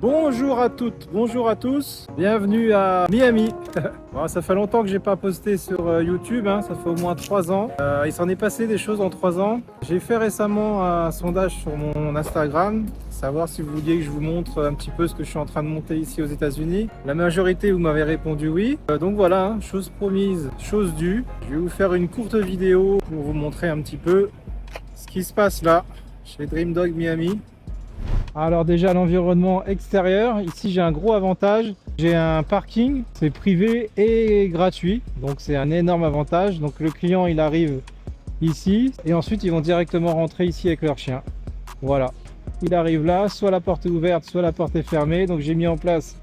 Bonjour à toutes, bonjour à tous, bienvenue à Miami. Bon, ça fait longtemps que j'ai pas posté sur YouTube, hein, ça fait au moins 3 ans. Il s'en est passé des choses en 3 ans. J'ai fait récemment un sondage sur mon Instagram, savoir si vous vouliez que je vous montre un petit peu ce que je suis en train de monter ici aux États-Unis. La majorité, vous m'avez répondu oui. Donc voilà, hein, chose promise, chose due. Je vais vous faire une courte vidéo pour vous montrer un petit peu ce qui se passe là, chez Dreamdog Miami. Alors déjà l'environnement extérieur, ici j'ai un gros avantage, j'ai un parking, c'est privé et gratuit, donc c'est un énorme avantage. Donc le client il arrive ici et ensuite ils vont directement rentrer ici avec leur chien. Voilà, il arrive là, soit la porte est ouverte, soit la porte est fermée. Donc j'ai mis en place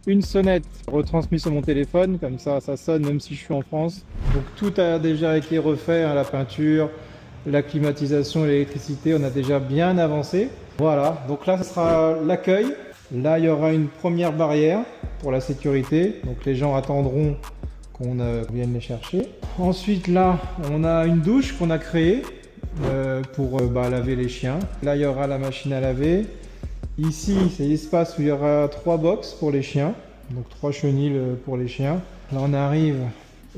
une sonnette retransmise sur mon téléphone, comme ça sonne même si je suis en France. Donc tout a déjà été refait, hein, la peinture, la climatisation, l'électricité, on a déjà bien avancé. Voilà, donc là ce sera l'accueil. Là il y aura une première barrière pour la sécurité, donc les gens attendront qu'on vienne les chercher. Ensuite là on a une douche qu'on a créée pour laver les chiens. Là il y aura la machine à laver. Ici c'est l'espace où il y aura 3 box pour les chiens, donc 3 chenilles pour les chiens. Là on arrive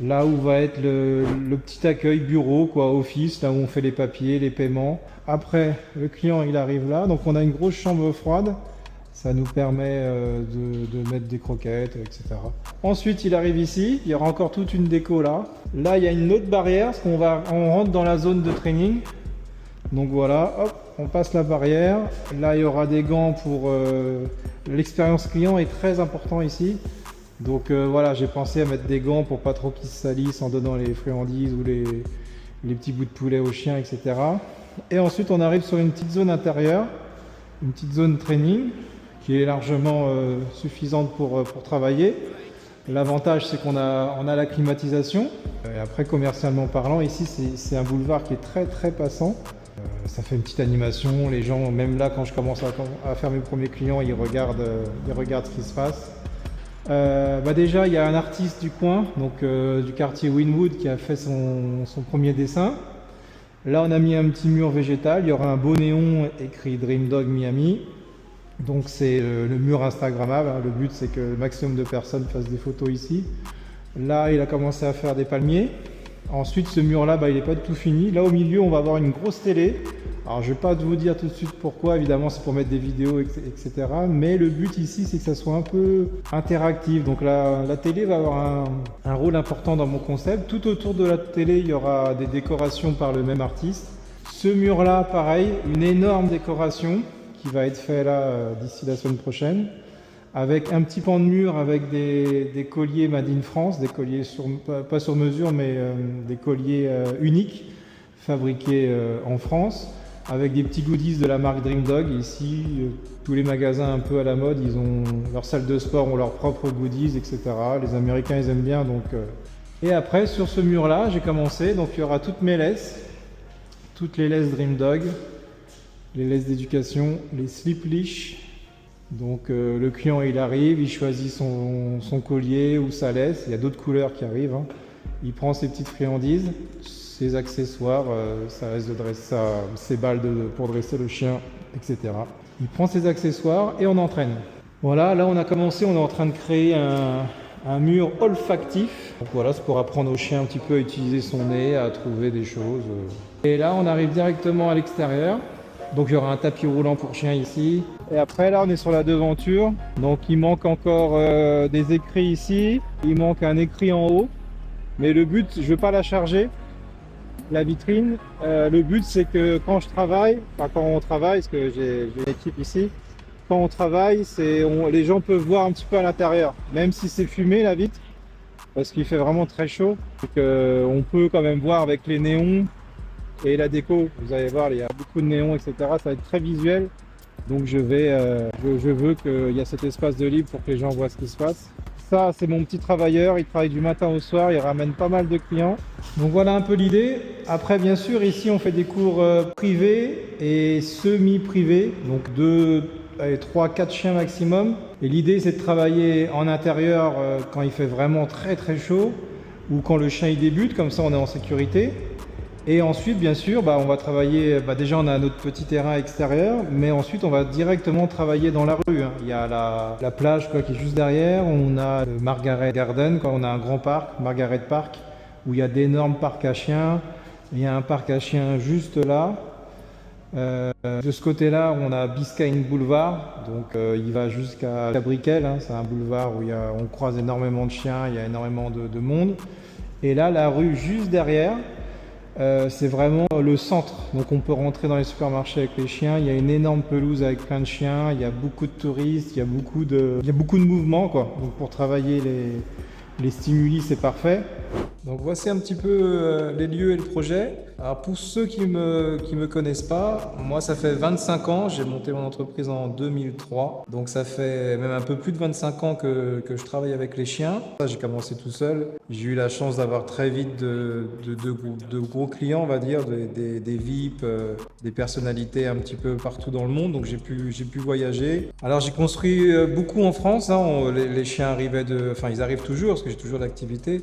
là où va être le petit accueil bureau, quoi, office, là où on fait les papiers, les paiements. Après, le client il arrive là, donc on a une grosse chambre froide, ça nous permet de mettre des croquettes, etc. Ensuite il arrive ici, il y aura encore toute une déco là. Là il y a une autre barrière, parce on rentre dans la zone de training. Donc voilà, hop, on passe la barrière. Là il y aura des gants pour... l'expérience client est très important ici. Donc voilà, j'ai pensé à mettre des gants pour pas trop qu'ils se salissent en donnant les friandises ou les petits bouts de poulet aux chiens, etc. Et ensuite on arrive sur une petite zone intérieure, une petite zone training qui est largement suffisante pour travailler. L'avantage c'est qu'on a la climatisation. Et après commercialement parlant, ici c'est un boulevard qui est très passant. Ça fait une petite animation, les gens, même là quand je commence à faire mes premiers clients, ils regardent ce qui se passe. Déjà il y a un artiste du coin, donc du quartier Wynwood, qui a fait son premier dessin. Là on a mis un petit mur végétal, il y aura un beau néon écrit Dreamdog Miami. Donc c'est le mur instagrammable, hein. Le but c'est que le maximum de personnes fassent des photos ici. Là il a commencé à faire des palmiers. Ensuite ce mur là il n'est pas tout fini. Là au milieu on va avoir une grosse télé. Alors je ne vais pas vous dire tout de suite pourquoi, évidemment c'est pour mettre des vidéos, etc. Mais le but ici c'est que ça soit un peu interactif. Donc la télé va avoir un rôle important dans mon concept. Tout autour de la télé il y aura des décorations par le même artiste. Ce mur là pareil, une énorme décoration qui va être fait là d'ici la semaine prochaine. Avec un petit pan de mur avec des colliers Made in France, des colliers pas sur mesure mais des colliers uniques fabriqués en France. Avec des petits goodies de la marque Dreamdog. Ici, tous les magasins un peu à la mode, ils ont leur salle de sport, ont leurs propres goodies, etc. Les Américains, ils aiment bien. Donc, Et après, sur ce mur-là, j'ai commencé. Donc, il y aura toutes mes laisses, toutes les laisses Dreamdog, les laisses d'éducation, les slip leash. Donc, le client, il arrive, il choisit son collier ou sa laisse. Il y a d'autres couleurs qui arrivent, hein. Il prend ses petites friandises, ses accessoires, ça reste de dresser, ses balles pour dresser le chien, etc. Il prend ses accessoires et on entraîne. Voilà, là on a commencé, on est en train de créer un mur olfactif. Donc voilà, c'est pour apprendre au chien un petit peu à utiliser son nez, à trouver des choses. Et là on arrive directement à l'extérieur. Donc il y aura un tapis roulant pour chien ici. Et après là on est sur la devanture. Donc il manque encore des écrits ici. Il manque un écrit en haut. Mais le but, je ne veux pas la charger, la vitrine. Le but c'est que quand je travaille, enfin quand on travaille, parce que j'ai une équipe ici, quand on travaille, les gens peuvent voir un petit peu à l'intérieur, même si c'est fumé la vitre, parce qu'il fait vraiment très chaud. On peut quand même voir avec les néons et la déco. Vous allez voir, il y a beaucoup de néons, etc. Ça va être très visuel. Donc je veux qu'il y ait cet espace de libre pour que les gens voient ce qui se passe. Ça, c'est mon petit travailleur, il travaille du matin au soir, il ramène pas mal de clients. Donc voilà un peu l'idée. Après, bien sûr, ici, on fait des cours privés et semi-privés. Donc 3, 4 chiens maximum. Et l'idée, c'est de travailler en intérieur quand il fait vraiment très chaud ou quand le chien il débute, comme ça on est en sécurité. Et ensuite, bien sûr, on va travailler, déjà on a notre petit terrain extérieur, mais ensuite on va directement travailler dans la rue, hein. Il y a la plage quoi, qui est juste derrière, on a le Margaret Garden, quoi. On a un grand parc, Margaret Park, où il y a d'énormes parcs à chiens. Il y a un parc à chiens juste là. De ce côté-là, on a Biscayne Boulevard, donc il va jusqu'à Brickell, hein. C'est un boulevard où on croise énormément de chiens, il y a énormément de monde. Et là, la rue juste derrière, c'est vraiment le centre, donc on peut rentrer dans les supermarchés avec les chiens. Il y a une énorme pelouse avec plein de chiens, il y a beaucoup de touristes, il y a beaucoup de mouvements, quoi. Donc pour travailler les stimuli, c'est parfait. Donc voici un petit peu les lieux et le projet. Alors pour ceux qui me connaissent pas, moi ça fait 25 ans, j'ai monté mon entreprise en 2003. Donc ça fait même un peu plus de 25 ans que je travaille avec les chiens. J'ai commencé tout seul. J'ai eu la chance d'avoir très vite de gros clients, on va dire, des VIP, des personnalités un petit peu partout dans le monde. Donc j'ai pu voyager. Alors j'ai construit beaucoup en France, hein. Les chiens arrivaient ils arrivent toujours parce que j'ai toujours d'activité.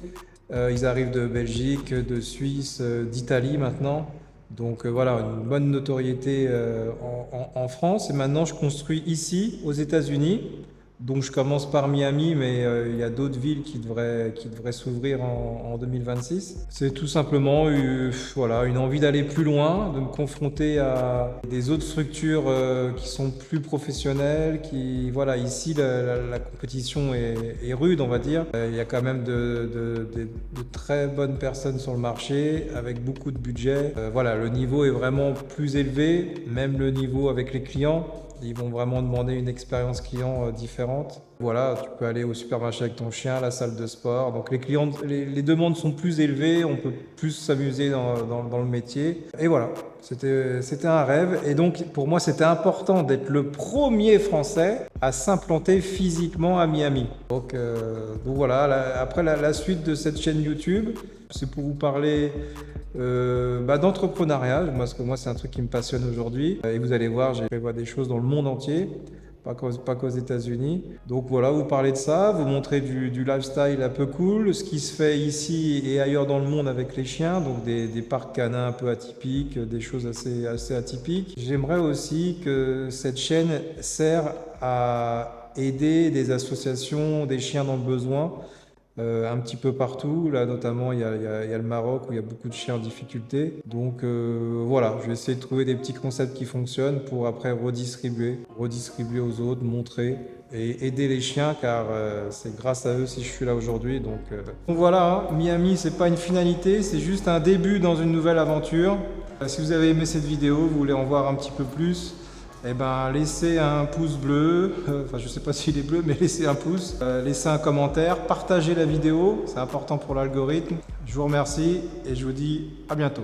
Ils arrivent de Belgique, de Suisse, d'Italie maintenant. Donc voilà, une bonne notoriété en France. Et maintenant, je construis ici, aux États-Unis. Donc je commence par Miami, mais il y a d'autres villes qui devraient s'ouvrir en 2026. C'est tout simplement voilà, une envie d'aller plus loin, de me confronter à des autres structures qui sont plus professionnelles. Voilà, ici la compétition est rude, on va dire. Il y a quand même de très bonnes personnes sur le marché avec beaucoup de budget. Voilà, le niveau est vraiment plus élevé, même le niveau avec les clients. Ils vont vraiment demander une expérience client différente. Voilà, tu peux aller au supermarché avec ton chien, la salle de sport. Donc les demandes sont plus élevées, on peut plus s'amuser dans le métier. Et voilà, c'était un rêve. Et donc pour moi, c'était important d'être le premier Français à s'implanter physiquement à Miami. Donc voilà, après la suite de cette chaîne YouTube, c'est pour vous parler d'entrepreneuriat, parce que moi c'est un truc qui me passionne aujourd'hui. Et vous allez voir, j'ai prévu des choses dans le monde entier, pas qu'aux États-Unis. Donc voilà, vous parlez de ça, vous montrez du lifestyle un peu cool, ce qui se fait ici et ailleurs dans le monde avec les chiens, donc des parcs canins un peu atypiques, des choses assez atypiques. J'aimerais aussi que cette chaîne sert à aider des associations, des chiens dans le besoin, un petit peu partout. Là notamment il y a le Maroc où il y a beaucoup de chiens en difficulté. Donc voilà, je vais essayer de trouver des petits concepts qui fonctionnent pour après redistribuer aux autres, montrer et aider les chiens, car c'est grâce à eux si je suis là aujourd'hui. Donc voilà, hein, Miami c'est pas une finalité, c'est juste un début dans une nouvelle aventure. Si vous avez aimé cette vidéo, vous voulez en voir un petit peu plus, eh ben, laissez un pouce bleu, enfin je sais pas s'il est bleu, mais laissez un pouce, laissez un commentaire, partagez la vidéo, c'est important pour l'algorithme. Je vous remercie et je vous dis à bientôt.